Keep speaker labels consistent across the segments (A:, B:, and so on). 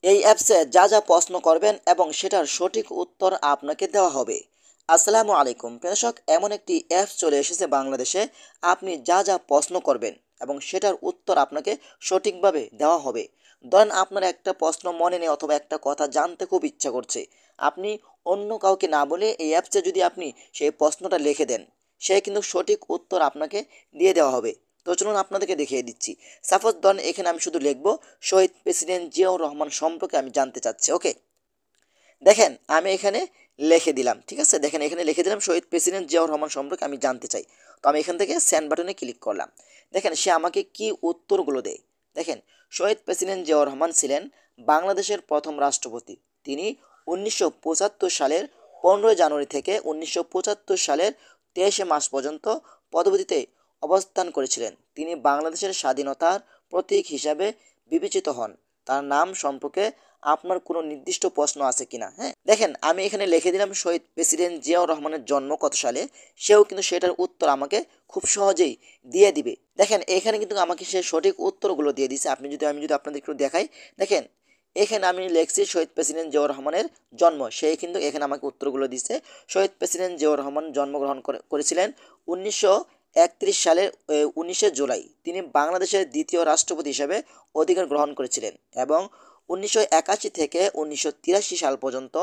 A: এই অ্যাপসে যা যা প্রশ্ন করবেন এবং সেটার সঠিক উত্তর আপনাকে দেওয়া হবে। আসসালামু আলাইকুম দর্শক, এমন একটি অ্যাপস চলে এসেছে বাংলাদেশে। আপনি যা যা প্রশ্ন করবেন এবং সেটার উত্তর আপনাকে সঠিকভাবে দেওয়া হবে। ধরেন আপনার একটা প্রশ্ন মনে নেই অথবা একটা কথা জানতে খুব ইচ্ছা করছে, আপনি অন্য কাউকে না বলে এই অ্যাপসে যদি আপনি সেই প্রশ্নটা লিখে দেন, সে কিন্তু সঠিক উত্তর আপনাকে দিয়ে দেওয়া হবে। তো চলুন আপনাদেরকে দেখিয়ে দিচ্ছি। সাপোজ ধরেন এখানে আমি শুধু লিখব শহীদ প্রেসিডেন্ট জিয়াউর রহমান সম্পর্কে আমি জানতে চাচ্ছি। ওকে, দেখেন আমি এখানে লিখে দিলাম, ঠিক আছে। দেখেন এখানে লিখে দিলাম শহীদ প্রেসিডেন্ট জিয়াউর রহমান সম্পর্কে আমি জানতে চাই। তো আমি এখান থেকে সেন্ড বাটনে ক্লিক করলাম। দেখেন সে আমাকে কি উত্তরগুলো দেয়। দেখেন, শহীদ প্রেসিডেন্ট জিয়াউর রহমান ছিলেন বাংলাদেশের প্রথম রাষ্ট্রপতি। তিনি 1975 সালের 15 জানুয়ারি থেকে 1975 সালের 23 মার্চ পর্যন্ত পদবীতে অবস্থান করেছিলেন। তিনি বাংলাদেশের স্বাধীনতার প্রতীক হিসাবে বিবেচিত হন। তার নাম সম্পর্কে আপনার কোনো নির্দিষ্ট প্রশ্ন আছে কিনা? হ্যাঁ, দেখেন আমি এখানে লিখে দিলাম শহীদ প্রেসিডেন্ট জিয়াউর রহমানের জন্ম কত সালে। সেও কিন্তু সেটার উত্তর আমাকে খুব সহজেই দিয়ে দিবে। দেখেন এখানে কিন্তু আমাকে সে সঠিক উত্তরগুলো দিয়ে দিছে। আমি যদি আপনাদের একটু দেখাই, দেখেন এখানে আমি লিখছি শহীদ প্রেসিডেন্ট জিয়াউর রহমানের জন্ম, সে কিন্তু এখানে আমাকে উত্তরগুলো দিছে। শহীদ প্রেসিডেন্ট জিয়াউর রহমান জন্মগ্রহণ করেছিলেন 1931 সালের 19 জুলাই। তিনি বাংলাদেশের দ্বিতীয় রাষ্ট্রপতি হিসেবে অধিকার গ্রহণ করেছিলেন এবং 1981 থেকে 1983 সাল পর্যন্ত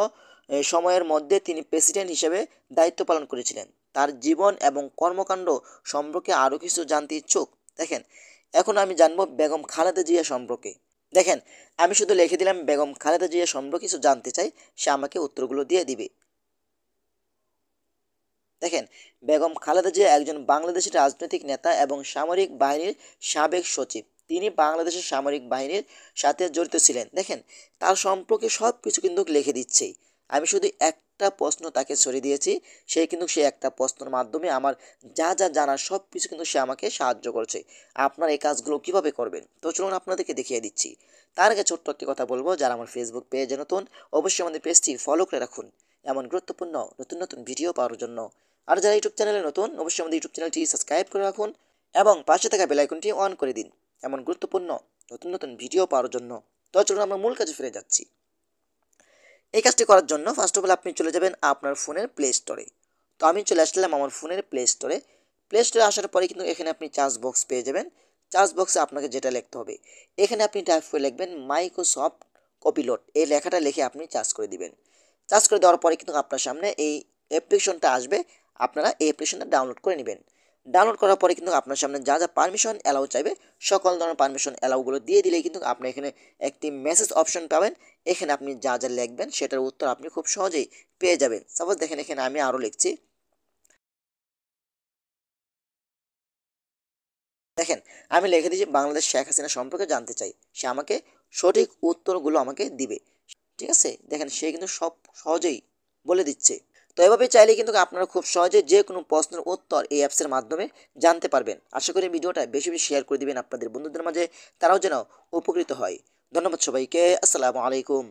A: সময়ের মধ্যে তিনি প্রেসিডেন্ট হিসেবে দায়িত্ব পালন করেছিলেন। তার জীবন এবং কর্মকাণ্ড সম্পর্কে আরও কিছু জানতে ইচ্ছুক? দেখেন এখন আমি জানবো বেগম খালেদা জিয়া সম্পর্কে। দেখেন আমি শুধু লিখে দিলাম বেগম খালেদা জিয়া সম্পর্কে কিছু জানতে চাই, সে আমাকে উত্তরগুলো দিয়ে দিবে। দেখেন, বেগম খালেদা জিয়া একজন বাংলাদেশের রাজনৈতিক নেতা এবং সামরিক বাহিনীর সাবেক সচিব। তিনি বাংলাদেশের সামরিক বাহিনীর সাথে জড়িত ছিলেন। দেখেন তার সম্পর্কে সব কিছু কিন্তু লিখে দিচ্ছে। আমি শুধু একটা প্রশ্ন তাকে ছড়িয়ে দিয়েছি, সে একটা প্রশ্নের মাধ্যমে আমার যা যা জানার সব কিছু কিন্তু সে আমাকে সাহায্য করছে। আপনার এই কাজগুলো কিভাবে করবেন তো চলুন আপনাদেরকে দেখিয়ে দিচ্ছি। তার আগে ছোট্ট একটি কথা বলবো, যারা আমার ফেসবুক পেজে নতুন অবশ্যই আমাদের পেজটি ফলো করে রাখুন এমন গুরুত্বপূর্ণ নতুন নতুন ভিডিও পাওয়ার জন্য। আর যারা ইউটিউব চ্যানেলে নতুন অবশ্যই আমাদের ইউটিউব চ্যানেলটি সাবস্ক্রাইব করে রাখুন এবং পাশে থাকা বেল আইকনটি অন করে দিন এমন গুরুত্বপূর্ণ নতুন নতুন ভিডিও পাওয়ার জন্য। তো চলুন আমরা মূল কাজে ফিরে যাচ্ছি। এই কাজটি করার জন্য ফার্স্ট অফ অল আপনি চলে যাবেন আপনার ফোনের প্লে স্টোরে। তো আমি চলে আসলাম আমার ফোনের প্লে স্টোরে। প্লে স্টোরে আসার পরে কিন্তু এখানে আপনি চার্জ বক্স পেয়ে যাবেন। চার্জ বক্সে আপনাকে যেটা লিখতে হবে, এখানে আপনি টাইপ করে লিখবেন মাইক্রোসফট কপিলট। এই লেখাটা লিখে আপনি চার্জ করে দিবেন। চার্জ করে দেওয়ার পরে কিন্তু আপনার সামনে এই অ্যাপ্লিকেশনটা আসবে। আপনারা এই অ্যাপ্লিকেশনটা ডাউনলোড করে নেবেন। ডাউনলোড করার পরে কিন্তু আপনার সামনে যা যা পারমিশন অ্যালাউ চাইবে সকল ধরনের পারমিশন অ্যালাউগুলো দিয়ে দিলেই কিন্তু আপনি এখানে একটি মেসেজ অপশন পাবেন। এখানে আপনি যা যা লিখবেন সেটার উত্তর আপনি খুব সহজেই পেয়ে যাবেন। সাপোজ দেখেন এখানে আমি আরও লিখছি। দেখেন আমি লিখে দিয়েছি বাংলাদেশ শেখ হাসিনা সম্পর্কে জানতে চাই, সে আমাকে সঠিক উত্তরগুলো আমাকে দিবে। ঠিক আছে, দেখেন সে কিন্তু সব সহজেই বলে দিচ্ছে। তো এভাবে চাইলে কিন্তু আপনারা খুব সহজে যে কোনো প্রশ্নের উত্তর এই অ্যাপসের মাধ্যমে জানতে পারবেন। আশা করি ভিডিওটা বেশি বেশি শেয়ার করে দিবেন আপনাদের বন্ধুদের মাঝে, তারাও যেন উপকৃত হয়। ধন্যবাদ সবাইকে। আসসালামু আলাইকুম।